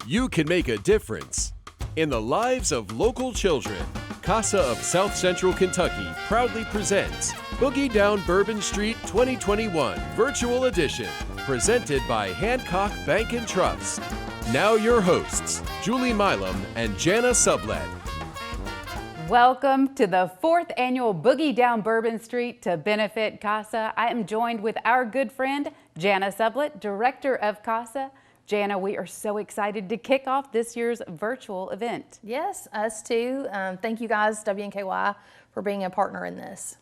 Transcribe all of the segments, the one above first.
You can make a difference in the lives of local children. Casa of South Central Kentucky proudly presents Boogie Down Bourbon Street 2021 Virtual Edition, presented by Hancock Bank and Trust. Now your hosts, Julie Milam and Jana Sublett. Welcome to the 4th annual Boogie Down Bourbon Street to benefit Casa. I am joined with our good friend, Jana Sublett, Director of Casa. Jana, we are so excited to kick off this year's virtual event. Yes, us too. Thank you guys, WNKY, for being a partner in this.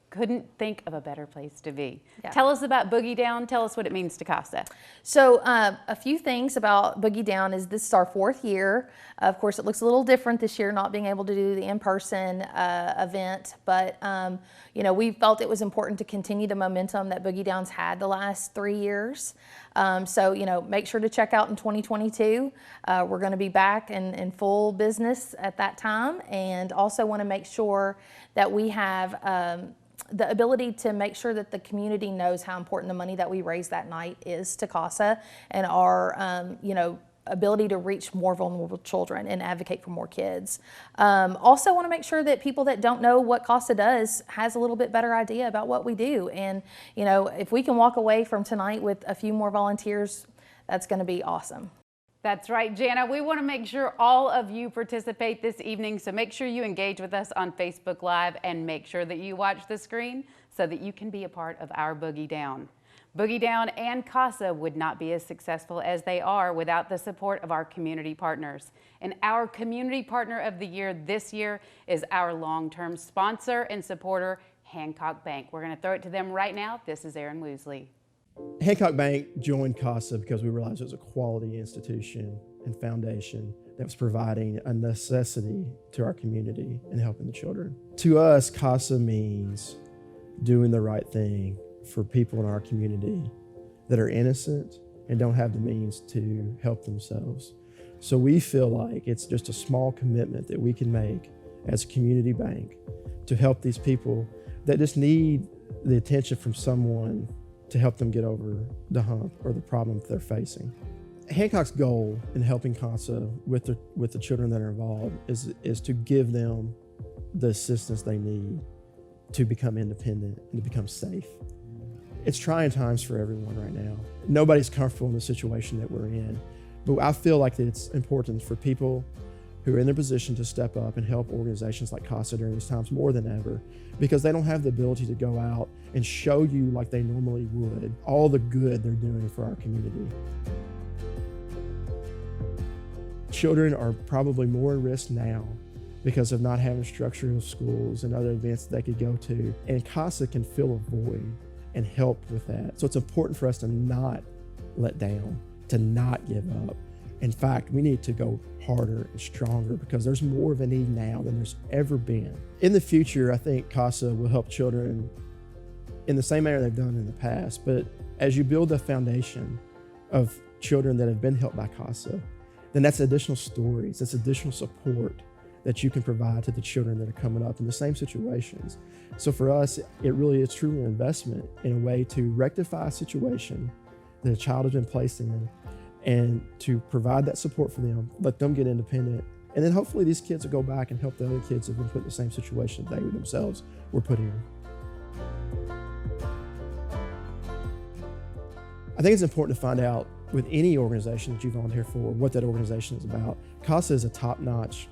Couldn't think of a better place to be. Yeah. Tell us about Boogie Down. Tell us what it means to Casa. So a few things about Boogie Down is this is our 4th year. Of course, it looks a little different this year, not being able to do the in-person event, but you know, we felt it was important to continue the momentum that Boogie Down's had the last 3 years. So, you know, make sure to check out in 2022. We're going to be back in full business at that time, and also want to make sure that we have the ability to make sure that the community knows how important the money that we raise that night is to Casa, and our, you know, ability to reach more vulnerable children and advocate for more kids. Also want to make sure that people that don't know what Casa does has a little bit better idea about what we do. And, you know, if we can walk away from tonight with a few more volunteers, that's going to be awesome. That's right, Jana. We want to make sure all of you participate this evening, so make sure you engage with us on Facebook Live and make sure that you watch the screen so that you can be a part of our Boogie Down. Boogie Down and Casa would not be as successful as they are without the support of our community partners. And our community partner of the year this year is our long-term sponsor and supporter, Hancock Bank. We're going to throw it to them right now. This is Aaron Woosley. Hancock Bank joined Casa because we realized it was a quality institution and foundation that was providing a necessity to our community and helping the children. To us, Casa means doing the right thing for people in our community that are innocent and don't have the means to help themselves. So we feel like it's just a small commitment that we can make as a community bank to help these people that just need the attention from someone to help them get over the hump or the problem that they're facing. Hancock's goal in helping Casa with the children that are involved is to give them the assistance they need to become independent and to become safe. It's trying times for everyone right now. Nobody's comfortable in the situation that we're in, but I feel like that it's important for people who are in their position to step up and help organizations like Casa during these times more than ever, because they don't have the ability to go out and show you like they normally would all the good they're doing for our community. Children are probably more at risk now because of not having structural schools and other events that they could go to, and Casa can fill a void and help with that. So it's important for us to not let down, to not give up. In fact, we need to go harder and stronger because there's more of a need now than there's ever been. In the future, I think Casa will help children in the same manner they've done in the past, but as you build the foundation of children that have been helped by Casa, then that's additional stories, that's additional support that you can provide to the children that are coming up in the same situations. So for us, it really is truly an investment in a way to rectify a situation that a child has been placed in, and to provide that support for them, let them get independent. And then hopefully these kids will go back and help the other kids who have been put in the same situation they themselves were put in. I think it's important to find out with any organization that you volunteer for what that organization is about. Casa is a top-notch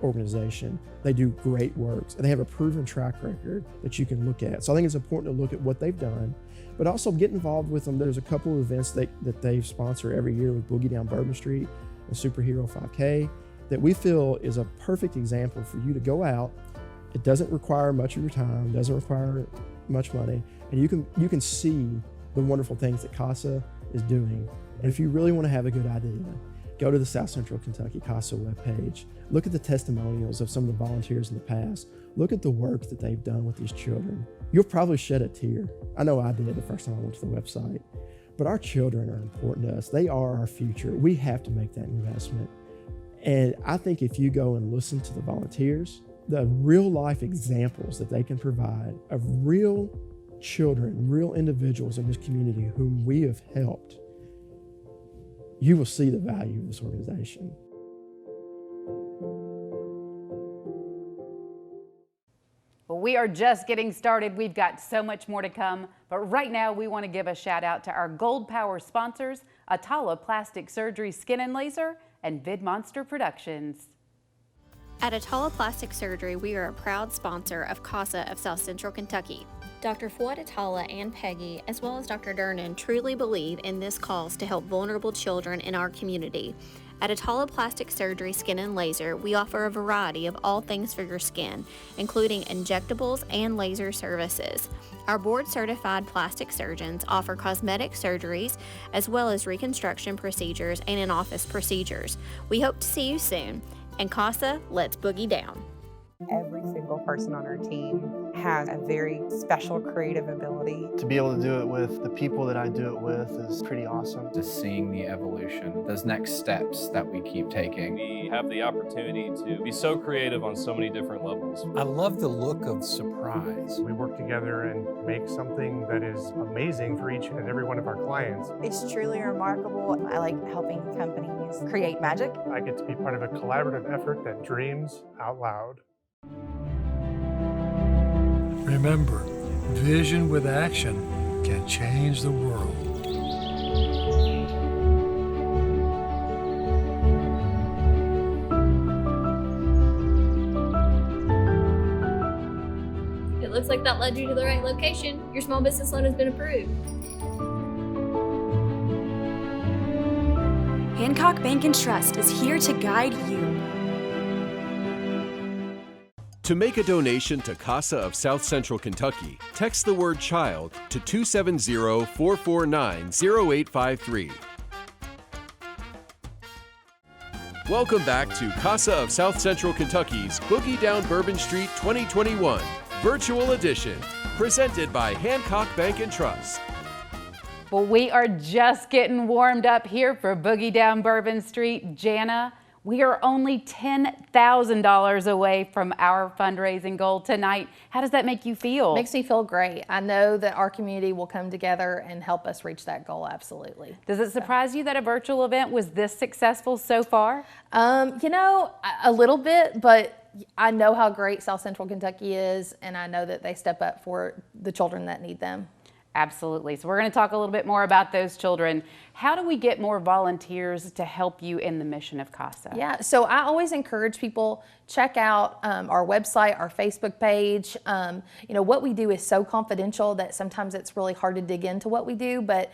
organization. They do great works and they have a proven track record that you can look at. So I think it's important to look at what they've done, but also get involved with them. There's a couple of events that they sponsor every year with Boogie Down Bourbon Street and Superhero 5K that we feel is a perfect example for you to go out. It doesn't require much of your time, doesn't require much money, and you can see the wonderful things that Casa is doing. And if you really want to have a good idea, go to the South Central Kentucky Casa webpage. Look at the testimonials of some of the volunteers in the past. Look at the work that they've done with these children. You'll probably shed a tear. I know I did the first time I went to the website. But our children are important to us. They are our future. We have to make that investment. And I think if you go and listen to the volunteers, the real life examples that they can provide of real children, real individuals in this community whom we have helped, you will see the value of this organization. Well, we are just getting started. We've got so much more to come. But right now, we want to give a shout out to our Gold Power sponsors, Atala Plastic Surgery Skin and Laser and VidMonster Productions. At Atala Plastic Surgery, we are a proud sponsor of Casa of South Central Kentucky. Dr. Fuad Atala and Peggy, as well as Dr. Dernan, truly believe in this cause to help vulnerable children in our community. At Atala Plastic Surgery Skin and Laser, we offer a variety of all things for your skin, including injectables and laser services. Our board-certified plastic surgeons offer cosmetic surgeries, as well as reconstruction procedures and in-office procedures. We hope to see you soon. And Casa, let's boogie down. Every single person on our team has a very special creative ability. To be able to do it with the people that I do it with is pretty awesome. Just seeing the evolution, those next steps that we keep taking. We have the opportunity to be so creative on so many different levels. I love the look of surprise. We work together and make something that is amazing for each and every one of our clients. It's truly remarkable. I like helping companies create magic. I get to be part of a collaborative effort that dreams out loud. Remember, vision with action can change the world. It looks like that led you to the right location. Your small business loan has been approved. Hancock Bank and Trust is here to guide you. To make a donation to Casa of South Central Kentucky, text the word child to 270-449-0853. Welcome back to Casa of South Central Kentucky's Boogie Down Bourbon Street 2021 Virtual Edition, presented by Hancock Bank and Trust. Well, we are just getting warmed up here for Boogie Down Bourbon Street. Jana, we are only $10,000 away from our fundraising goal tonight. How does that make you feel? Makes me feel great. I know that our community will come together and help us reach that goal, absolutely. Does it surprise you that a virtual event was this successful so far? You know, a little bit, but I know how great South Central Kentucky is, and I know that they step up for the children that need them. Absolutely. So we're going to talk a little bit more about those children. How do we get more volunteers to help you in the mission of Casa? Yeah, so I always encourage people, check out our website, our Facebook page. You know, what we do is so confidential that sometimes it's really hard to dig into what we do, but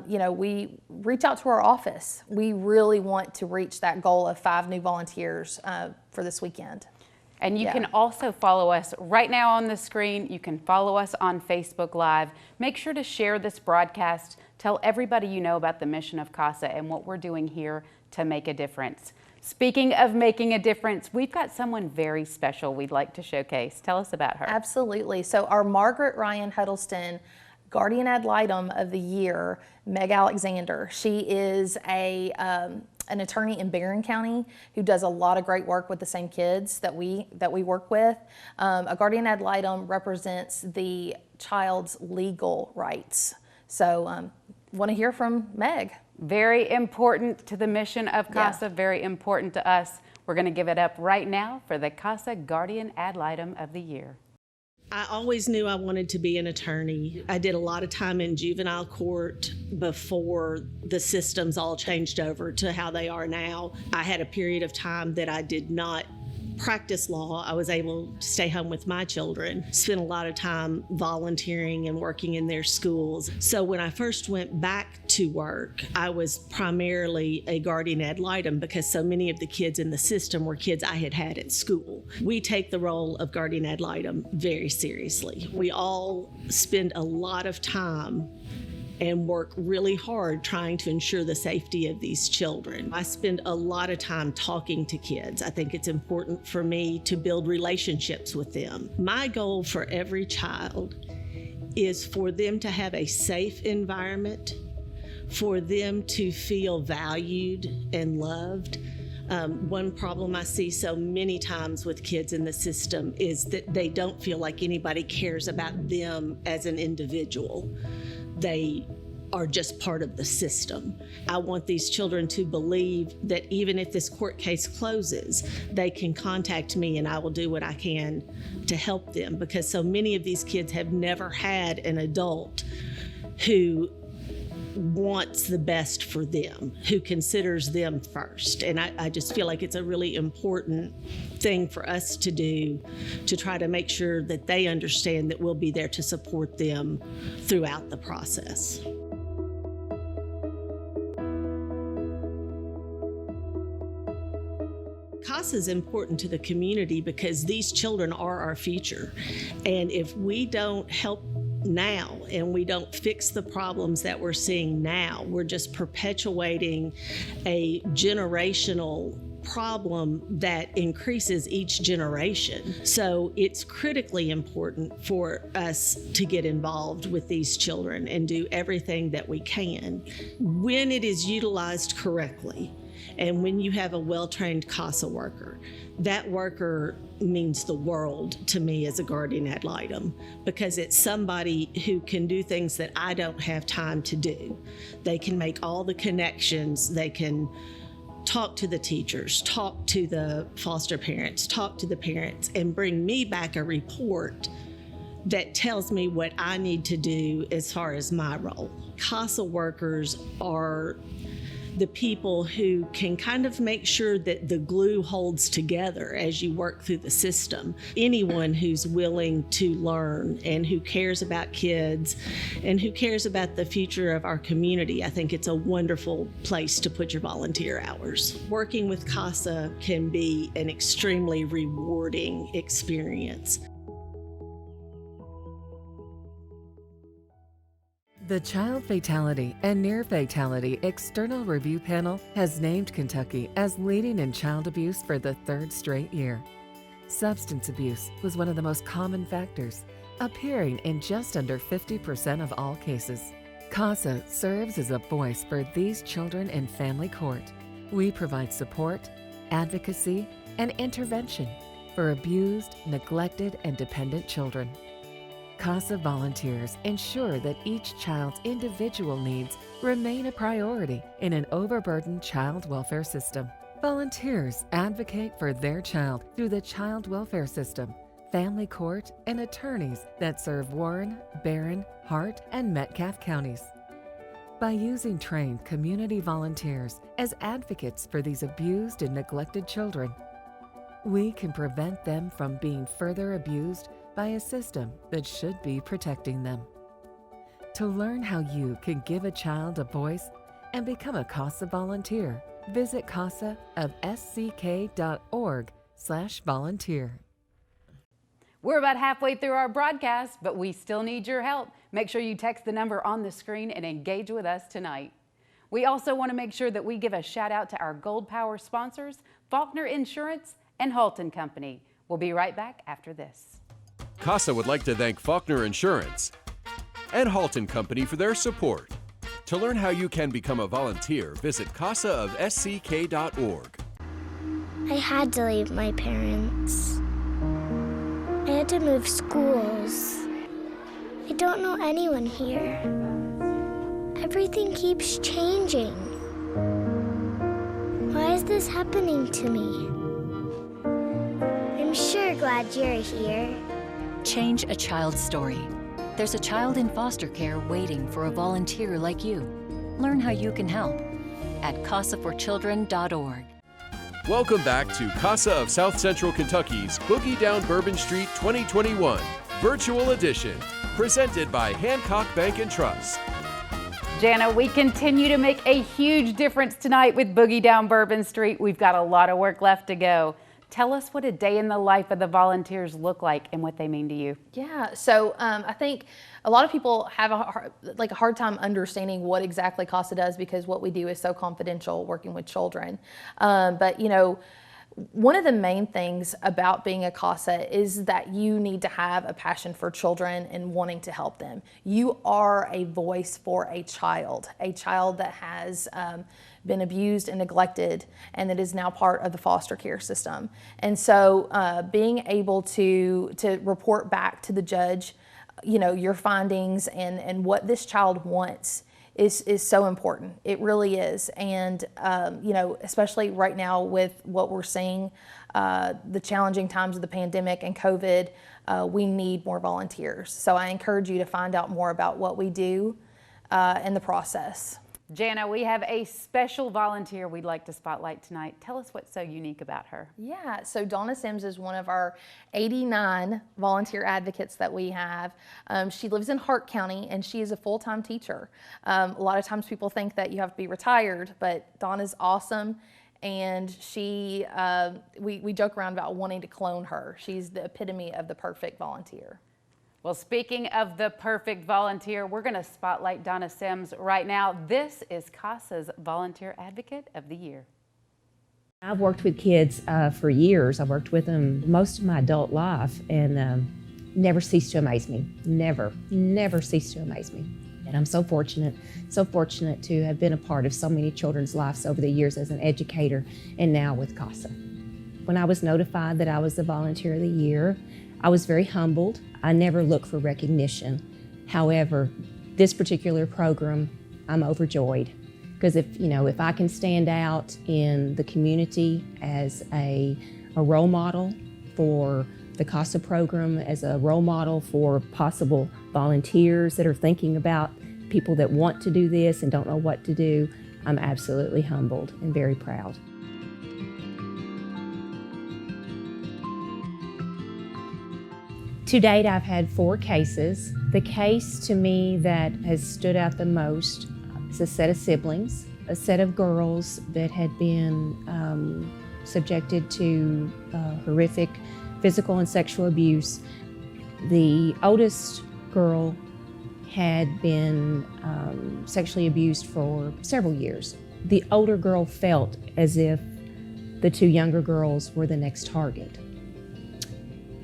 you know, we reach out to our office. We really want to reach that goal of 5 new volunteers for this weekend. And you can also follow us right now on the screen. You can follow us on Facebook Live. Make sure to share this broadcast. Tell everybody you know about the mission of Casa and what we're doing here to make a difference. Speaking of making a difference, we've got someone very special we'd like to showcase. Tell us about her. Absolutely. So our Margaret Ryan Huddleston Guardian Ad Litem of the Year, Meg Alexander. She is an attorney in Barron County who does a lot of great work with the same kids that we work with. A Guardian Ad Litem represents the child's legal rights. So want to hear from Meg. Very important to the mission of Casa, very important to us. We're going to give it up right now for the Casa Guardian Ad Litem of the Year. I always knew I wanted to be an attorney. I did a lot of time in juvenile court before the systems all changed over to how they are now. I had a period of time that I did not practice law. I was able to stay home with my children, spent a lot of time volunteering and working in their schools. So when I first went back to work, I was primarily a guardian ad litem because so many of the kids in the system were kids I had at school. We take the role of guardian ad litem very seriously. We all spend a lot of time and work really hard trying to ensure the safety of these children. I spend a lot of time talking to kids. I think it's important for me to build relationships with them. My goal for every child is for them to have a safe environment, for them to feel valued and loved. One problem I see so many times with kids in the system is that they don't feel like anybody cares about them as an individual. They are just part of the system. I want these children to believe that even if this court case closes, they can contact me and I will do what I can to help them, because so many of these kids have never had an adult who wants the best for them, who considers them first. And I just feel like it's a really important thing for us to do, to try to make sure that they understand that we'll be there to support them throughout the process. Casa is important to the community because these children are our future. And if we don't help now and we don't fix the problems that we're seeing now, we're just perpetuating a generational problem that increases each generation. So it's critically important for us to get involved with these children and do everything that we can. When it is utilized correctly, and when you have a well-trained Casa worker, that worker means the world to me as a guardian ad litem, because it's somebody who can do things that I don't have time to do. They can make all the connections. They can talk to the teachers, talk to the foster parents, talk to the parents, and bring me back a report that tells me what I need to do as far as my role. Casa workers are the people who can kind of make sure that the glue holds together as you work through the system. Anyone who's willing to learn and who cares about kids and who cares about the future of our community, I think it's a wonderful place to put your volunteer hours. Working with Casa can be an extremely rewarding experience. The Child Fatality and Near Fatality External Review Panel has named Kentucky as leading in child abuse for the third straight year. Substance abuse was one of the most common factors, appearing in just under 50% of all cases. Casa serves as a voice for these children in family court. We provide support, advocacy, and intervention for abused, neglected, and dependent children. Casa volunteers ensure that each child's individual needs remain a priority in an overburdened child welfare system. Volunteers advocate for their child through the child welfare system, family court, and attorneys that serve Warren, Barron, Hart, and Metcalfe counties. By using trained community volunteers as advocates for these abused and neglected children, we can prevent them from being further abused by a system that should be protecting them. To learn how you can give a child a voice and become a Casa volunteer, visit casaofsck.org/volunteer. We're about halfway through our broadcast, but we still need your help. Make sure you text the number on the screen and engage with us tonight. We also want to make sure that we give a shout out to our Gold Power sponsors, Faulkner Insurance and Halton Company. We'll be right back after this. Casa would like to thank Faulkner Insurance and Halton Company for their support. To learn how you can become a volunteer, visit casaofsck.org. I had to leave my parents. I had to move schools. I don't know anyone here. Everything keeps changing. Why is this happening to me? I'm sure glad you're here. Change a child's story. There's a child in foster care waiting for a volunteer like you. Learn how you can help at casaforchildren.org. Welcome back to Casa of South Central Kentucky's Boogie Down Bourbon Street 2021 Virtual Edition, presented by Hancock Bank and Trust. Jana, we continue to make a huge difference tonight with Boogie Down Bourbon Street. We've got a lot of work left to go. Tell us what a day in the life of the volunteers look like and what they mean to you. Yeah, so I think a lot of people have a hard time understanding what exactly Casa does, because what we do is so confidential, working with children. But you know, one of the main things about being a Casa is that you need to have a passion for children and wanting to help them. You are a voice for a child that has been abused and neglected, and that is now part of the foster care system. And so being able to report back to the judge, you know, your findings and what this child wants is so important. It really is. And, especially right now with what we're seeing, the challenging times of the pandemic and COVID, we need more volunteers. So I encourage you to find out more about what we do in the process. Jana, we have a special volunteer we'd like to spotlight tonight. Tell us what's so unique about her. Yeah, so Donna Sims is one of our 89 volunteer advocates that we have. She lives in Hart County and she is a full-time teacher. A lot of times people think that you have to be retired, but Donna's awesome. And she, we joke around about wanting to clone her. She's the epitome of the perfect volunteer. Well, speaking of the perfect volunteer, we're going to spotlight Donna Sims right now. This is Casa's Volunteer Advocate of the Year. I've worked with kids for years. I've worked with them most of my adult life and never ceased to amaze me. Never ceased to amaze me. And I'm so fortunate to have been a part of so many children's lives over the years as an educator and now with Casa. When I was notified that I was the Volunteer of the Year, I was very humbled. I never look for recognition. However, this particular program, I'm overjoyed because if I can stand out in the community as a role model for the Casa program, as a role model for possible volunteers that are thinking about people that want to do this and don't know what to do, I'm absolutely humbled and very proud. To date, I've had 4 cases. The case to me that has stood out the most is a set of siblings, a set of girls that had been subjected to horrific physical and sexual abuse. The oldest girl had been sexually abused for several years. The older girl felt as if the 2 younger girls were the next target.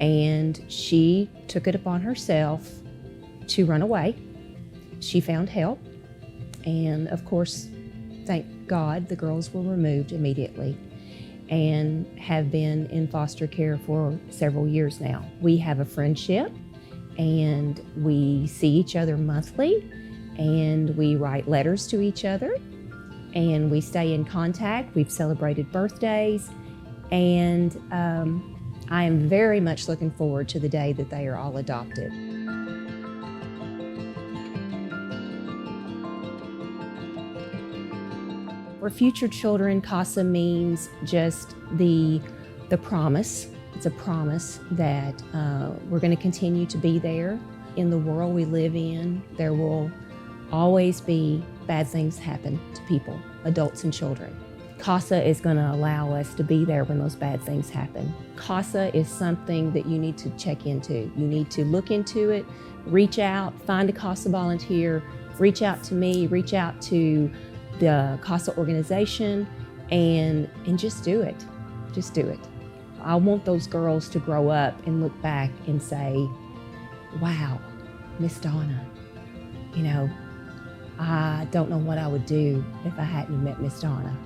And she took it upon herself to run away. She found help, and of course, thank God, the girls were removed immediately and have been in foster care for several years now. We have a friendship, and we see each other monthly, and we write letters to each other, and we stay in contact. We've celebrated birthdays, and I am very much looking forward to the day that they are all adopted. For future children, Casa means just the promise. It's a promise that we're going to continue to be there. In the world we live in, there will always be bad things happen to people, adults and children. Casa is going to allow us to be there when those bad things happen. Casa is something that you need to check into. You need to look into it, reach out, find a Casa volunteer, reach out to me, reach out to the Casa organization, and just do it. Just do it. I want those girls to grow up and look back and say, wow, Miss Donna, I don't know what I would do if I hadn't met Miss Donna.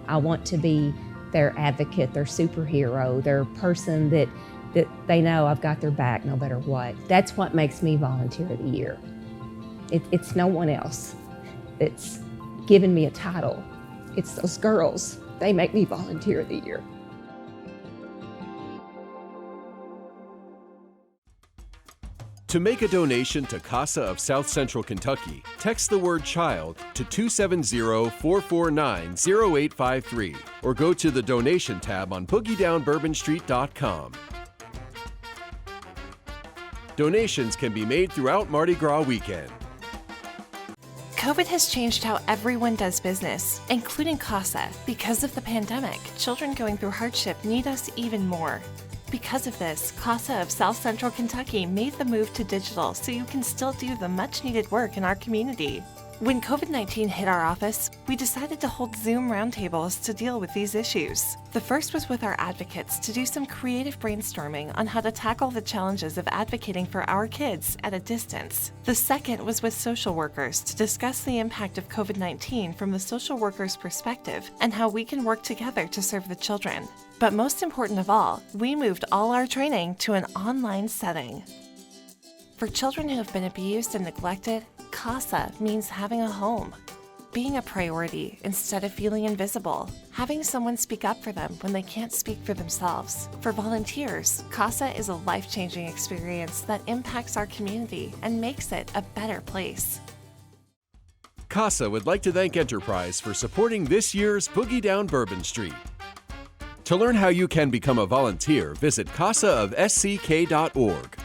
I want to be their advocate, their superhero, their person that they know I've got their back no matter what. That's what makes me Volunteer of the Year. It's no one else that's given me a title. It's those girls. They make me Volunteer of the Year. To make a donation to Casa of South Central Kentucky, text the word CHILD to 270-449-0853 or go to the donation tab on boogiedownbourbonstreet.com. Donations can be made throughout Mardi Gras weekend. COVID has changed how everyone does business, including Casa. Because of the pandemic, children going through hardship need us even more. Because of this, Casa of South Central Kentucky made the move to digital so you can still do the much-needed work in our community. When COVID-19 hit our office, we decided to hold Zoom roundtables to deal with these issues. The first was with our advocates to do some creative brainstorming on how to tackle the challenges of advocating for our kids at a distance. The second was with social workers to discuss the impact of COVID-19 from the social worker's perspective and how we can work together to serve the children. But most important of all, we moved all our training to an online setting. For children who have been abused and neglected, Casa means having a home, being a priority instead of feeling invisible, having someone speak up for them when they can't speak for themselves. For volunteers, Casa is a life-changing experience that impacts our community and makes it a better place. Casa would like to thank Enterprise for supporting this year's Boogie Down Bourbon Street. To learn how you can become a volunteer, visit casaofsck.org.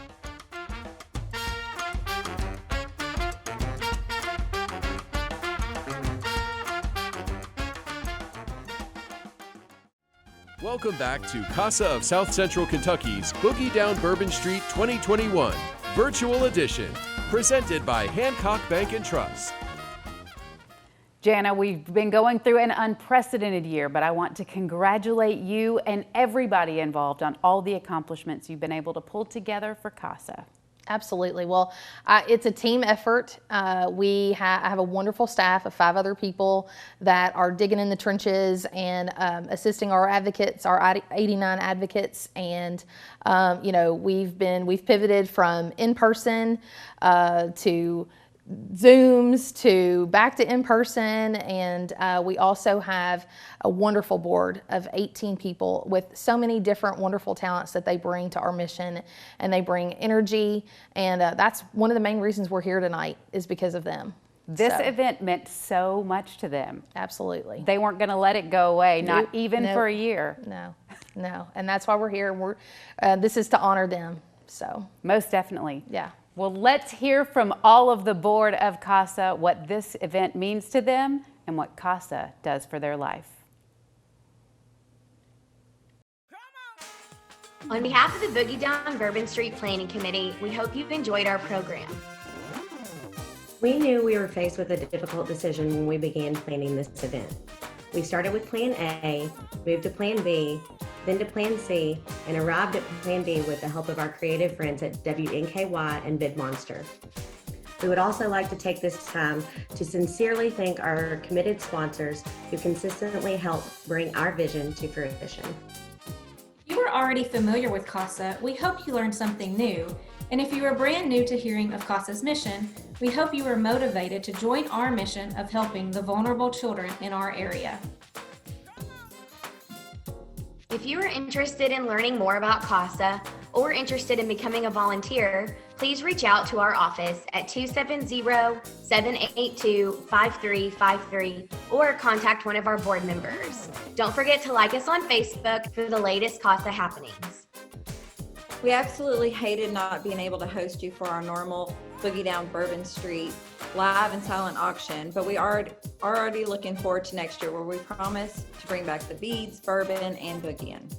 Welcome back to Casa of South Central Kentucky's Boogie Down Bourbon Street 2021 Virtual Edition, presented by Hancock Bank and Trust. Jana, we've been going through an unprecedented year, but I want to congratulate you and everybody involved on all the accomplishments you've been able to pull together for Casa. Absolutely. Well, it's a team effort. I have a wonderful staff of 5 other people that are digging in the trenches and assisting our advocates, our 89 advocates. And we've pivoted from in-person to Zooms to back to in-person, and we also have a wonderful board of 18 people with so many different wonderful talents that they bring to our mission, and they bring energy, and that's one of the main reasons we're here tonight is because of them. This event meant so much to them. Absolutely. They weren't going to let it go away, not even for a year. No, and that's why we're here. This is to honor them. So most definitely. Yeah. Well, let's hear from all of the board of Casa what this event means to them and what Casa does for their life. On behalf of the Boogie Down Bourbon Street Planning Committee, we hope you've enjoyed our program. We knew we were faced with a difficult decision when we began planning this event. We started with Plan A, moved to Plan B, then to Plan C, and arrived at Plan D with the help of our creative friends at WNKY and Bid Monster. We would also like to take this time to sincerely thank our committed sponsors who consistently help bring our vision to fruition. If you were already familiar with Casa, we hope you learned something new. And if you are brand new to hearing of Casa's mission, we hope you are motivated to join our mission of helping the vulnerable children in our area. If you are interested in learning more about Casa or interested in becoming a volunteer, please reach out to our office at 270-782-5353 or contact one of our board members. Don't forget to like us on Facebook for the latest Casa happenings. We absolutely hated not being able to host you for our normal Boogie Down Bourbon Street live and silent auction, but we are already looking forward to next year where we promise to bring back the beads, bourbon, and boogieing.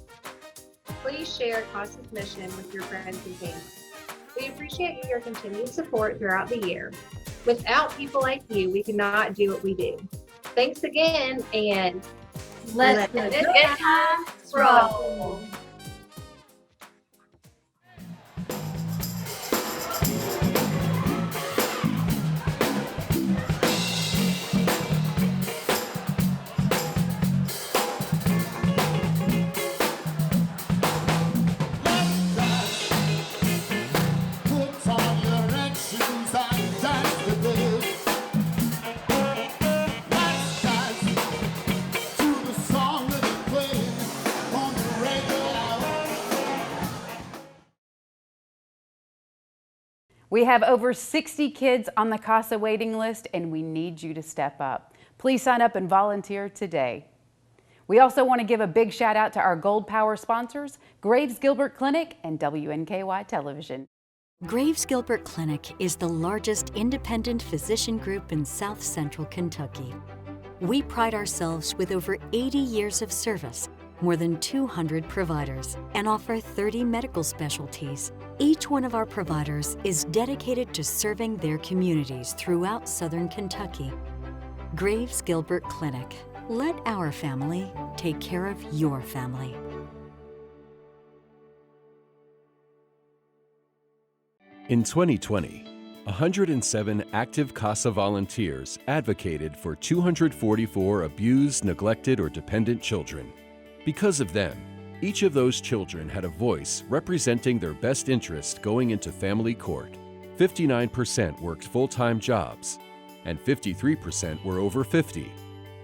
Please share Casa's mission with your friends and family. We appreciate your continued support throughout the year. Without people like you, we cannot do what we do. Thanks again, and let's get this time roll. We have over 60 kids on the Casa waiting list, and we need you to step up. Please sign up and volunteer today. We also want to give a big shout out to our Gold Power sponsors, Graves Gilbert Clinic and WNKY Television. Graves Gilbert Clinic is the largest independent physician group in South Central Kentucky. We pride ourselves with over 80 years of service, more than 200 providers, and offer 30 medical specialties. Each one of our providers is dedicated to serving their communities throughout Southern Kentucky. Graves Gilbert Clinic. Let our family take care of your family. In 2020, 107 active Casa volunteers advocated for 244 abused, neglected, or dependent children. Because of them, each of those children had a voice representing their best interest going into family court. 59% worked full-time jobs, and 53% were over 50.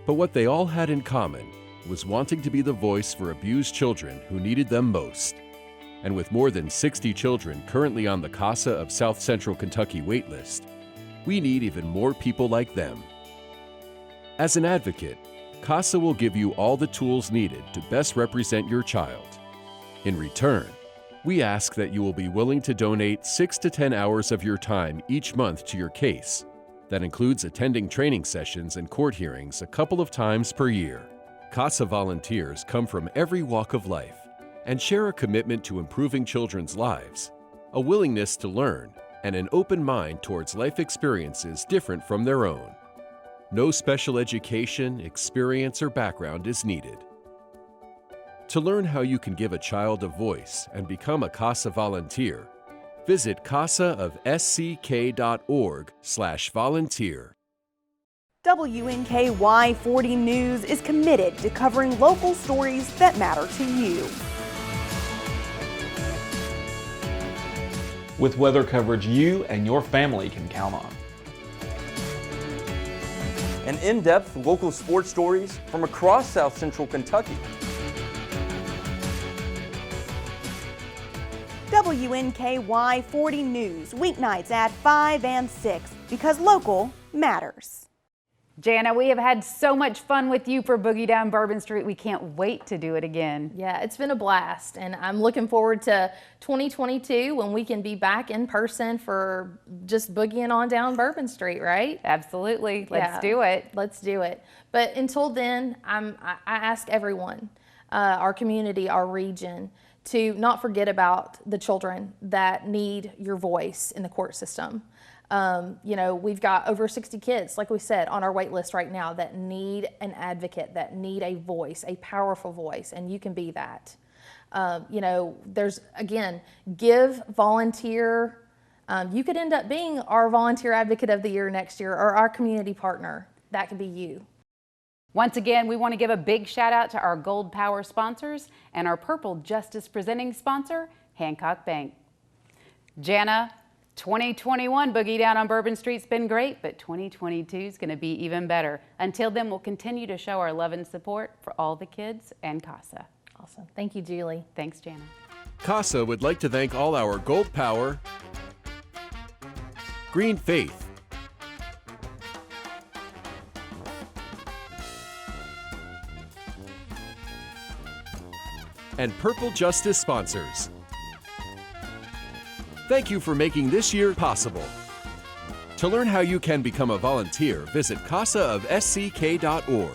But what they all had in common was wanting to be the voice for abused children who needed them most. And with more than 60 children currently on the Casa of South Central Kentucky waitlist, we need even more people like them. As an advocate, Casa will give you all the tools needed to best represent your child. In return, we ask that you will be willing to donate 6 to 10 hours of your time each month to your case. That includes attending training sessions and court hearings a couple of times per year. Casa volunteers come from every walk of life and share a commitment to improving children's lives, a willingness to learn, and an open mind towards life experiences different from their own. No special education, experience, or background is needed. To learn how you can give a child a voice and become a Casa volunteer, visit casaofsck.org/volunteer. WNKY 40 News is committed to covering local stories that matter to you. With weather coverage you and your family can count on. And in-depth local sports stories from across South Central Kentucky. WNKY 40 News, weeknights at 5 and 6, because local matters. Jana, we have had so much fun with you for Boogie Down Bourbon Street. We can't wait to do it again. Yeah, it's been a blast, and I'm looking forward to 2022 when we can be back in person for just boogieing on down Bourbon Street, right? Absolutely. Let's do it. Let's do it. But until then, I ask everyone, our community, our region, to not forget about the children that need your voice in the court system. We've got over 60 kids, like we said, on our wait list right now that need an advocate, that need a voice, a powerful voice, and you can be that. There's, again, give, volunteer. You could end up being our Volunteer Advocate of the Year next year or our community partner. That could be you. Once again, we want to give a big shout out to our Gold Power sponsors and our Purple Justice presenting sponsor, Hancock Bank. Jana, 2021 Boogie Down on Bourbon Street's been great, but 2022 is going to be even better. Until then, we'll continue to show our love and support for all the kids and Casa. Awesome. Thank you, Julie. Thanks, Jana. Casa would like to thank all our Gold Power, Green Faith, and Purple Justice sponsors. Thank you for making this year possible. To learn how you can become a volunteer, visit casaofsck.org.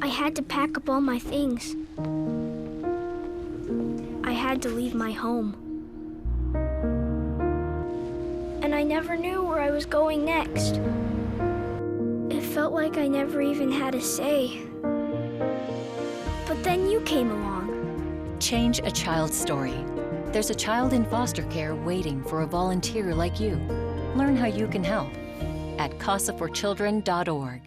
I had to pack up all my things. I had to leave my home. And I never knew where I was going next. It felt like I never even had a say. But then you came along. Change a child's story. There's a child in foster care waiting for a volunteer like you. Learn how you can help at casaforchildren.org.